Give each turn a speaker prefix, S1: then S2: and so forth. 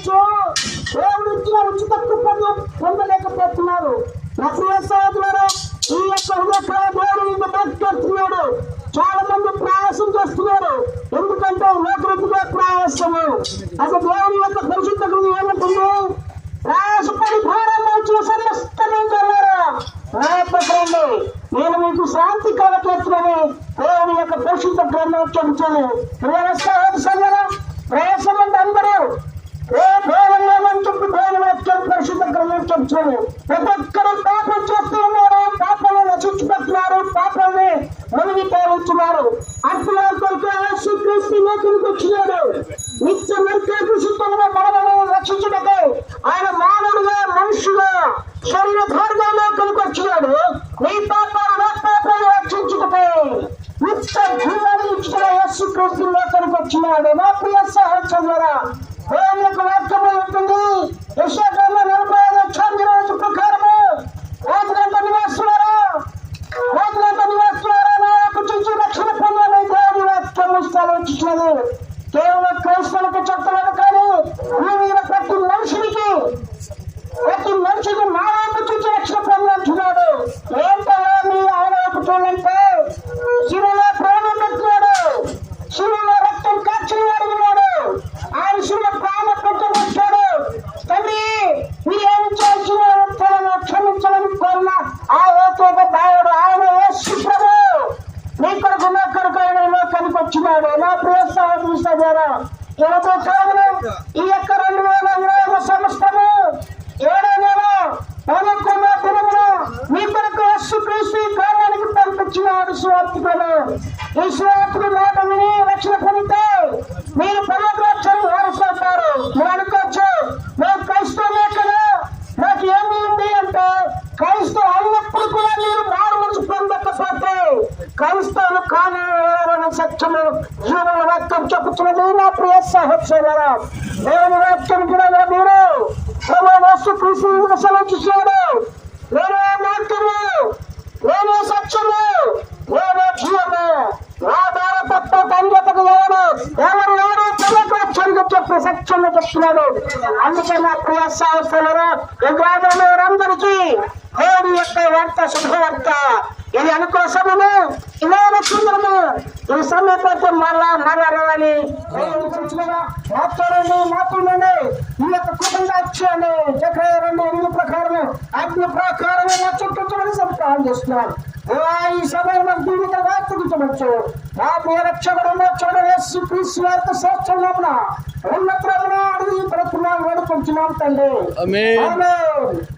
S1: పొందవచ్చు. దేవుడు ఇచ్చిన ఉచిత కృపను పొందలేకపోతున్నారు. నా ప్రియ సహోదరులారా, ఈ యొక్క హృదయ దేవుడు ఇంత బతికేస్తున్నాడు. చాలా మంది ప్రయాసం చేస్తున్నారు. ఎందుకంటే లోకరీతిగా ప్రయాసము. అసలు దేవుని యొక్క పరిశుద్ధ గ్రంథం ఏమంటుంది? ప్రయాసపడి భారం వచ్చిన సమస్తమండి, నేను మీకు శాంతి కలగట్లేదని దేవుని యొక్క పరిశుద్ధ గ్రంథం చెబుతాను. ప్రయాసం అంటే అందరూ దేవుని ఏమని చెప్పి దేవుని వాక్యం పరిశుద్ధ గ్రంథం చెబుతాను. ప్రతి ఒక్కరు పాపం చేస్తూ ఉన్నారు, పాపంలో నశించిపోతున్నారు, పాపాన్ని మునిగి తేలుతున్నారు. అర్థంతో యేసుక్రీస్తు లోకానికి వచ్చినాడు. నిత్య నరకాగ్నిశుద్ధంగా మనలను రక్షించటకే ఆయన మానవుడుగా మనుషుగా శరీరధారిగా లోకానికి వచ్చినాడు. నీ పాపాలు నా పాపాలు రక్షించుటకే నిత్య జీవాన్ని ఇచ్చిన యేసుక్రీస్తు లోకానికి వచ్చినాడు. నా ప్రియ సహచరులారా, దేవుని యొక్క వాక్యంలో ఉంటుంది. యెషయా 45 ప్రకారము రోజులంతా నివాసులారా నా యొక్క చూసి రక్షణ పొందాలని దేవుని వాక్యం స్థాపించినది. కేవలం క్రైస్తవులకు చెప్తున్నాడు కానీ మీ మీద ప్రతి మనిషికి నా వైపు చూసి రక్షణ పొందంటున్నాడు. ఏంటో మీ ఆయన వైపు చూడంటే శిలువలో ప్రాణం పెట్టినాడు, శిలువలో రక్తం కాచి అడిగినాడు, ఆయన శిలువ ప్రాణం పెట్టబట్టాడు. తండ్రి మీరేమి చేసిన క్షమించడం కోరిన ఆ ఏకైక దేవుడు ఆయన యేసు ప్రభు నీ కొరకు నా కొరకు ఆయన లోకానికి వచ్చినాడు. నా ప్రియ సహోదరి సహోదరా, ఈ యొక్క 2020 సంవత్సరము 7వ నెల 11వ దినమున మీ కొరకు యేసుక్రీస్తు ఈ కాలానికి పంపించినాడు సువార్తికుడు. ఈ సువార్తికుడు మాట విని రక్షణ పొందితే మీరు పరలోకరాజ్యాన్ని వారసులవుతారు. మీరు అనుకోవచ్చు, మేము క్రైస్తవులే కదా, నాకు ఏమి ఉంది అంటే, క్రైస్తవు అయినప్పుడు కూడా మీరు మారు మనసు పొందకపోతే క్రైస్తవులు కానీ సత్యము జీవన వాక్యం చెప్పుతున్నది. నా ప్రియ సహోదరులారా, దేవుని వాక్యం కూడా మీరు యేసుక్రీస్తు సెలవిచ్చాడు. నేనే మార్గము, నేనే సత్యము, నేనే జీవము, నా ద్వారా తప్ప తండ్రి ఎవరు పరలోకరాజ్యానికి చెప్పే సత్యంగా చెప్తున్నాడు. అందుకే నా ప్రియ సహోదరులారా, ఈ గ్రామంలో అందరికీ దేవుని యొక్క వార్త శుభవార్త. ఇది అనుకో సమయము, ఇదే సుందరము. ఈ సమయపోతే మళ్ళా మాట్లాడాలని మాట్లాడండి. ఈ యొక్క కుటుంబ అక్షయాన్ని 2 ప్రకారం ఆజ్ఞ ప్రకారం నా చుట్టూ సంపాదన చేస్తున్నారు. ఈ సమయంలో దీనికి వార్తవచ్చు. ఆ ప్రియ రక్షకుడు చూడండి, యేసుక్రీస్తు వార్త శాస్త్రంలో ఉన్నతమున అడిగి ప్రతి వేడుకుంటున్నాం తండ్రి. ఆమేన్.